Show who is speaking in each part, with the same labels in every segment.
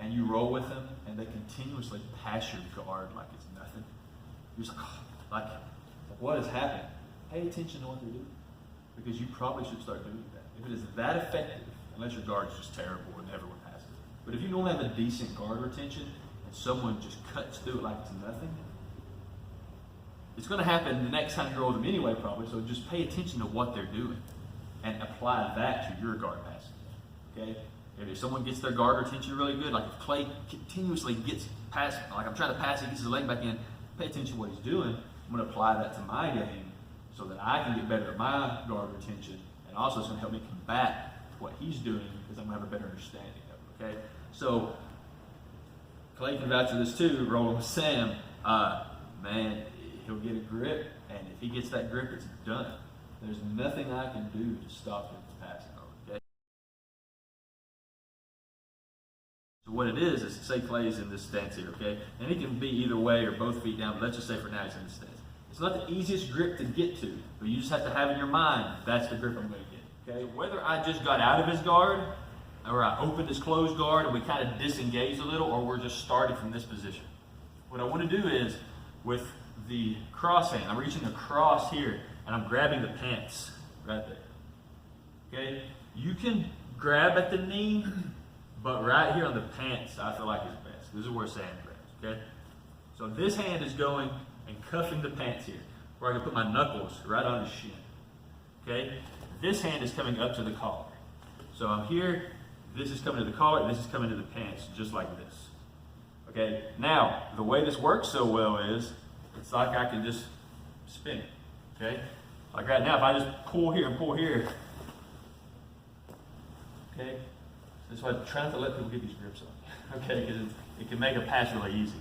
Speaker 1: and you roll with them, and they continuously pass your guard like it's nothing, you're just like, oh, like what is happening? Pay attention to what they're doing, because you probably should start doing that. If it is that effective, unless your guard is just terrible and everyone has it. But if you don't have a decent guard retention and someone just cuts through it like it's nothing, it's going to happen the next time you roll them anyway, probably. So just pay attention to what they're doing and apply that to your guard passing. Okay? If someone gets their guard retention really good, like if Clay continuously gets past, like I'm trying to pass it, gets his leg back in, pay attention to what he's doing. I'm going to apply that to my game so that I can get better at my guard retention, and also it's going to help me combat what he's doing because I'm going to have a better understanding of it. Okay? So Clay can vouch for this too, rolling with Sam. Man, he'll get a grip, and if he gets that grip, it's done. There's nothing I can do to stop him from passing over. Okay? So what it is say Clay is in this stance here, okay? And he can be either way or both feet down, but let's just say for now he's in this stance. It's not the easiest grip to get to, but you just have to have in your mind, that's the grip I'm going to get. Okay? Whether I just got out of his guard, or I opened his closed guard and we kind of disengaged a little, or we're just starting from this position. What I want to do is, with the cross hand, I'm reaching across here, and I'm grabbing the pants right there. Okay? You can grab at the knee, but right here on the pants, I feel like is best. This is where Sam grabs, okay? So this hand is going and cuffing the pants here, where I can put my knuckles right on his shin, okay? This hand is coming up to the collar. So I'm here, this is coming to the collar, this is coming to the pants, just like this, okay? Now, the way this works so well is, it's like I can just spin it, okay? Like right now, if I just pull here and pull here, okay? That's why I'm trying to let people get these grips on, okay? Because it can make a pass really easy.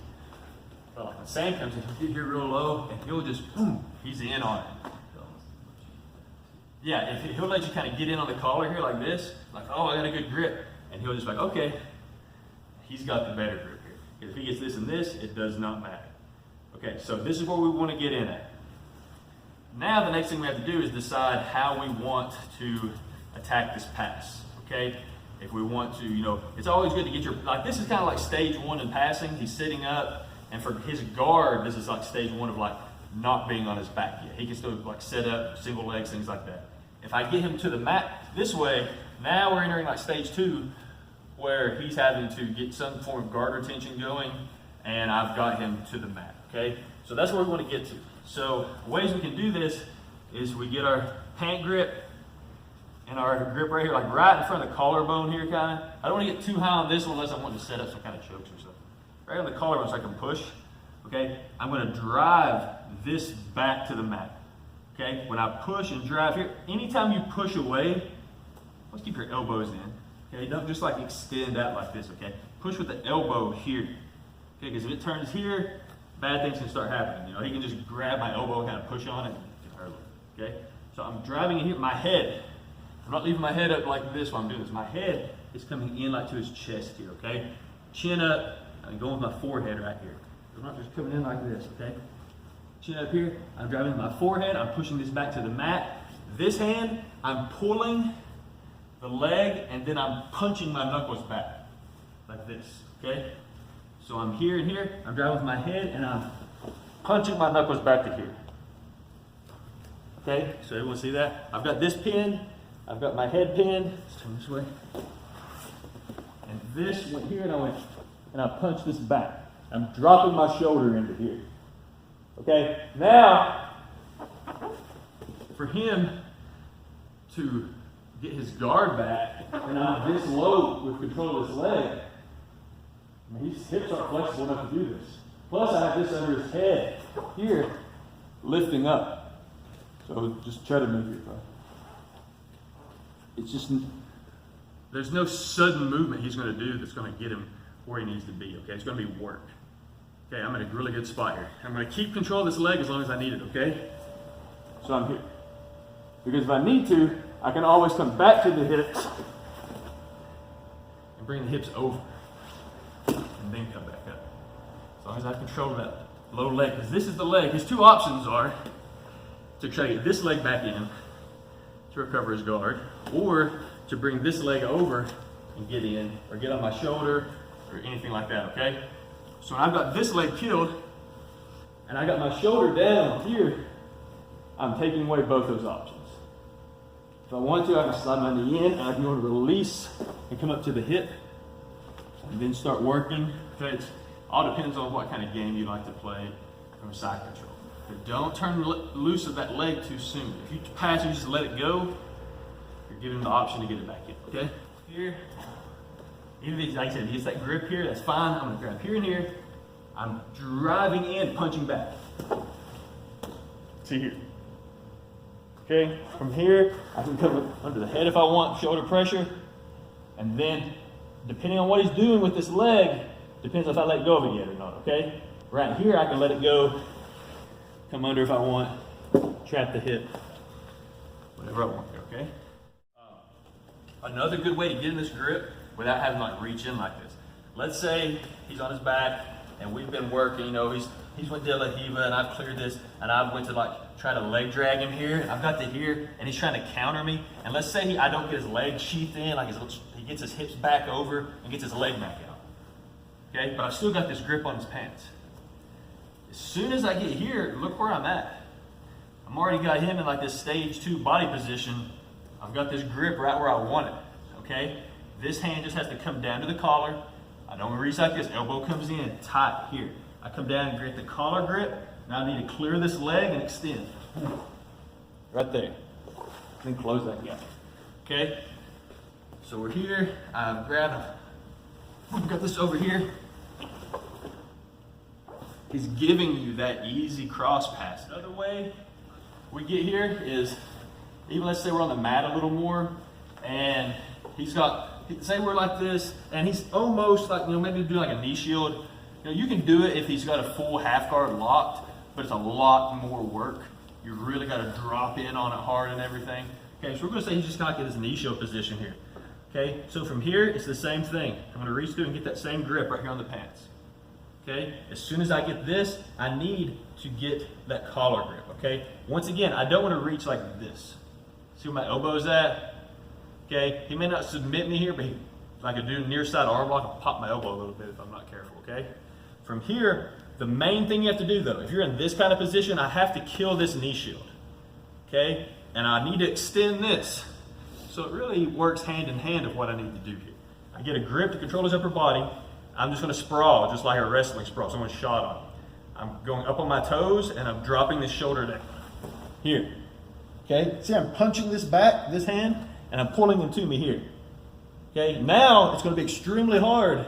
Speaker 1: But like when Sam comes in, he'll get here real low, and he'll just, boom, he's in on it. Yeah, he'll let you kind of get in on the collar here like this, like, oh, I got a good grip. And he'll just like, okay, he's got the better grip here. If he gets this and this, it does not matter. Okay, so this is where we want to get in at. Now the next thing we have to do is decide how we want to attack this pass, okay? If we want to, it's always good to get your, like this is kind of like stage one in passing. He's sitting up, and for his guard, this is like stage one of like not being on his back yet. He can still like set up, single legs, things like that. If I get him to the mat this way, now we're entering like stage two, where he's having to get some form of guard retention going, and I've got him to the mat, okay? So that's where we want to get to. So ways we can do this is we get our pant grip and our grip right here, like right in front of the collarbone here, kind of. I don't want to get too high on this one unless I want to set up some kind of chokes or something. Right on the collarbone so I can push, okay? I'm going to drive this back to the mat, okay? When I push and drive here, anytime you push away, let's keep your elbows in, okay? Don't just like extend out like this, okay? Push with the elbow here, okay? Because if it turns here, bad things can start happening. He can just grab my elbow and kind of push on it and it can hurt it, okay? So I'm driving it here, my head. I'm not leaving my head up like this while I'm doing this. My head is coming in like to his chest here, okay? Chin up, I'm going with my forehead right here. I'm not just coming in like this, okay? Chin up here, I'm driving my forehead, I'm pushing this back to the mat. This hand, I'm pulling the leg, and then I'm punching my knuckles back, like this, okay? So I'm here and here, I'm driving with my head, and I'm punching my knuckles back to here. Okay, so everyone see that? I've got this pin, I've got my head pin, let's turn this way. And this went here, and I punched this back. I'm dropping my shoulder into here. Okay, now, for him to get his guard back, and I'm this low with control of his leg, his hips aren't flexible enough to do this. Plus, I have this under his head here, lifting up. So just try to move your thigh. It's just, there's no sudden movement he's going to do that's going to get him where he needs to be, okay? It's going to be work. Okay, I'm in a really good spot here. I'm going to keep control of this leg as long as I need it, okay? So I'm here. Because if I need to, I can always come back to the hips and bring the hips over and then come back up. As long as I have control of that low leg, because this is the leg. His two options are to try to get this leg back in to recover his guard, or to bring this leg over and get in, or get on my shoulder, or or anything like that, okay? So when I've got this leg killed, and I got my shoulder down here, I'm taking away both those options. If I want to, I can slide my knee in, and I can go to release and come up to the hip, and then start working. Okay, it all depends on what kind of game you like to play from side control. But don't turn loose of that leg too soon. If you pass and just let it go, you're giving him the option to get it back in, okay? Here, even if, like I said, if he gets that grip here, that's fine. I'm gonna grab here and here. I'm driving in, punching back. See here. Okay, from here, I can come under the head if I want, shoulder pressure. And then, depending on what he's doing with this leg, depends if I let go of it yet or not, okay? Right here, I can let it go, come under if I want, trap the hip, whatever I want there, okay? Another good way to get in this grip without having to like reach in like this. Let's say he's on his back and we've been working, you know, he's went De La Riva and I've cleared this and I went to like try to leg drag him here and I've got to here and he's trying to counter me. And let's say I don't get his leg sheathed in, like he gets his hips back over and gets his leg back out. Okay, but I've still got this grip on his pants. As soon as I get here, look where I'm at. I'm already got him in like this stage 2 body position. I've got this grip right where I want it, okay? This hand just has to come down to the collar. I don't reach like this, elbow comes in tight here. I come down and get the collar grip. Now I need to clear this leg and extend. Right there. Then close that gap, okay? So we're here, I've got this over here. He's giving you that easy cross pass. Another way we get here is, even let's say we're on the mat a little more, and he's got, say we're like this, and he's almost like, you know, maybe do like a knee shield. You know, you can do it if he's got a full half guard locked, but it's a lot more work. You really got to drop in on it hard and everything. Okay, so we're going to say he's just got to get his knee shield position here. Okay, so from here, it's the same thing. I'm going to reach through and get that same grip right here on the pants. Okay, as soon as I get this, I need to get that collar grip, okay? Once again, I don't want to reach like this. See where my elbow's at? Okay, he may not submit me here, but if I could do near side arm lock, I'll pop my elbow a little bit if I'm not careful, okay? From here, the main thing you have to do though, if you're in this kind of position, I have to kill this knee shield, okay? And I need to extend this. So it really works hand in hand of what I need to do here. I get a grip to control his upper body. I'm just gonna sprawl, just like a wrestling sprawl. Someone shot on me. I'm going up on my toes and I'm dropping this shoulder down. Here, okay? See, I'm punching this back, this hand, and I'm pulling him to me here. Okay, now it's gonna be extremely hard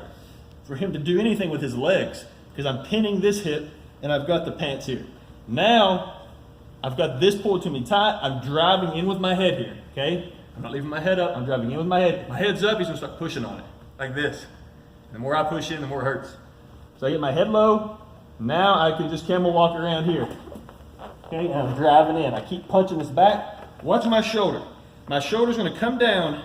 Speaker 1: for him to do anything with his legs because I'm pinning this hip and I've got the pants here. Now, I've got this pulled to me tight. I'm driving in with my head here, okay? I'm not leaving my head up, I'm driving in with my head. My head's up, he's gonna start pushing on it, like this. The more I push in, the more it hurts. So I get my head low. Now I can just camel walk around here. Okay, and I'm driving in. I keep punching this back. Watch my shoulder. My shoulder's gonna come down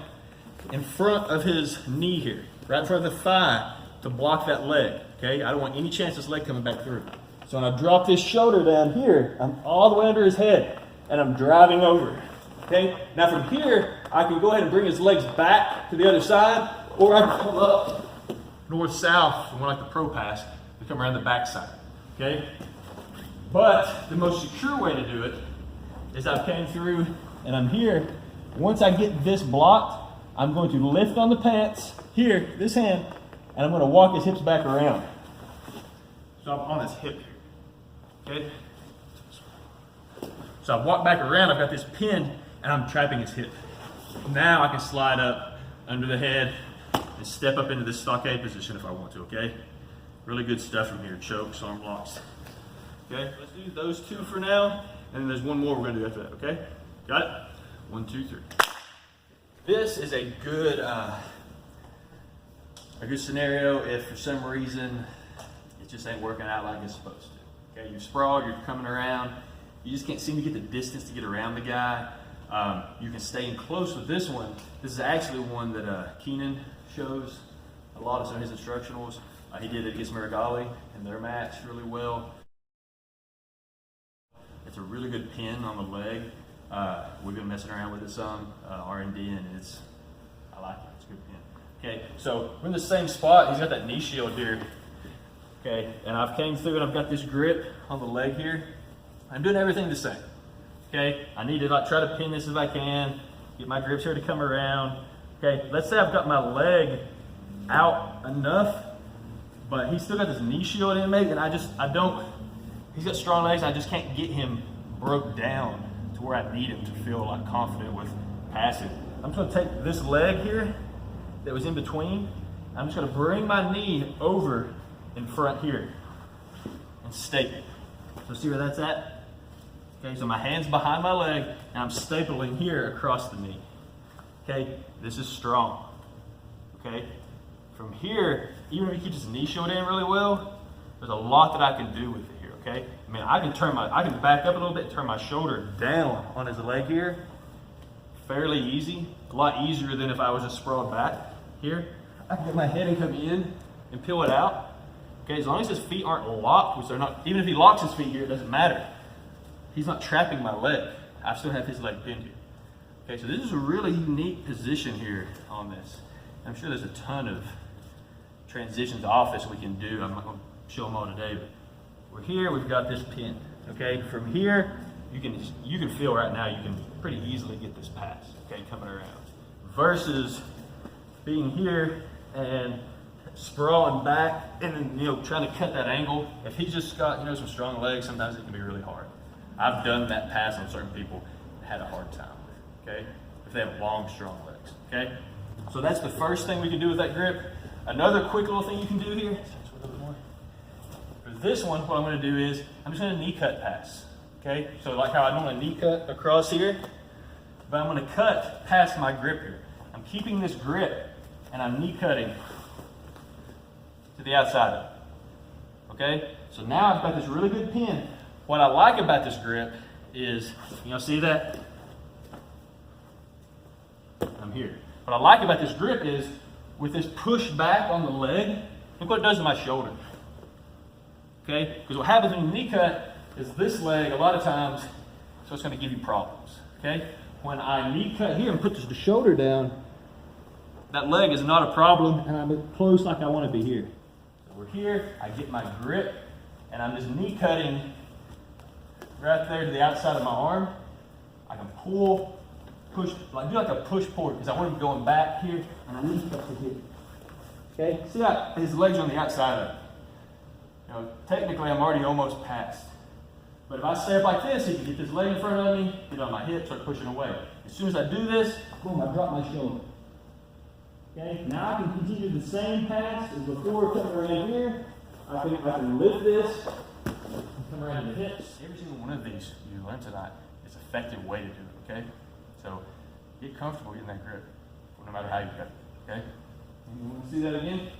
Speaker 1: in front of his knee here, right in front of the thigh to block that leg, okay? I don't want any chance of this leg coming back through. So when I drop this shoulder down here, I'm all the way under his head and I'm driving over, okay? Now from here, I can go ahead and bring his legs back to the other side, or I can come up north-south, more like the pro pass, to come around the backside, okay? But the most secure way to do it is I came through and I'm here. Once I get this blocked, I'm going to lift on the pants, here, this hand, and I'm going to walk his hips back around. So I'm on his hip here, okay? So I walk back around, I've got this pin, and I'm trapping his hip. Now I can slide up under the head, and step up into this stockade position if I want to, okay? Really good stuff from here, chokes, arm locks. Okay, let's do those two for now, and then there's one more we're gonna do after that, okay? Got it? 1, 2, 3. This is a good scenario if for some reason it just ain't working out like it's supposed to. Okay, you're sprawled, you're coming around, you just can't seem to get the distance to get around the guy. You can stay in close with this one. This is actually one that Keenan shows a lot of some of his instructionals. He did it against Marigali in their match really well. It's a really good pin on the leg. We've been messing around with it some, R&D, and I like it. It's a good pin. Okay, so we're in the same spot. He's got that knee shield here. Okay, and I've came through and I've got this grip on the leg here. I'm doing everything the same. Okay, I need to like try to pin this if I can, get my grips here to come around. Okay, let's say I've got my leg out enough, but he's still got this knee shield in me, and he's got strong legs, I just can't get him broke down to where I need him to feel like confident with passing. I'm just gonna take this leg here that was in between, I'm just gonna bring my knee over in front here and staple. So see where that's at? Okay, so my hand's behind my leg and I'm stapling here across the knee. Okay, this is strong. Okay, from here, even if he keeps his knee shield in really well, there's a lot that I can do with it here, okay? I mean, I can back up a little bit, turn my shoulder down on his leg here. Fairly easy, a lot easier than if I was just sprawled back here. I can get my head and come in and peel it out. Okay, as long as his feet aren't locked, which they're not, even if he locks his feet here, it doesn't matter. He's not trapping my leg. I still have his leg pinned here. Okay, so this is a really unique position here on this. I'm sure there's a ton of transitions off this we can do. I'm not going to show them all today, but we're here, we've got this pin. Okay, from here, you can feel right now, you can pretty easily get this pass, okay, coming around. Versus being here and sprawling back and then, trying to cut that angle. If he's just got, some strong legs, sometimes it can be really hard. I've done that pass on certain people and had a hard time with, okay? If they have long, strong legs, okay? So that's the first thing we can do with that grip. Another quick little thing you can do here, for this one, what I'm gonna do is, I'm just gonna knee cut pass, okay? So like how I normally knee cut across here, but I'm gonna cut past my grip here. I'm keeping this grip and I'm knee cutting to the outside of it, okay? So now I've got this really good pin. What I like about this grip is, see that? I'm here. What I like about this grip is, with this push back on the leg, look what it does to my shoulder. Okay? Because what happens when you knee cut is this leg, a lot of times, so it's going to give you problems. Okay? When I knee cut here and put the shoulder down, that leg is not a problem, and I'm close like I want to be here. So we're here, I get my grip, and I'm just knee cutting right there to the outside of my arm. I can pull, push, do like a push pull, because I want him going back here, and I knee cut to here. Okay? See how his legs are on the outside of it. Technically I'm already almost past. But if I stay up like this, he can get this leg in front of me, get on my hip, start pushing away. As soon as I do this, boom, I drop my shoulder. Okay, now I can continue the same pass as before, coming around here. I can lift this, and come around to the hips. Every single one of these you learn tonight is an effective way to do it, okay? So get comfortable in that grip, no matter how you cut it, okay? You want to see that again?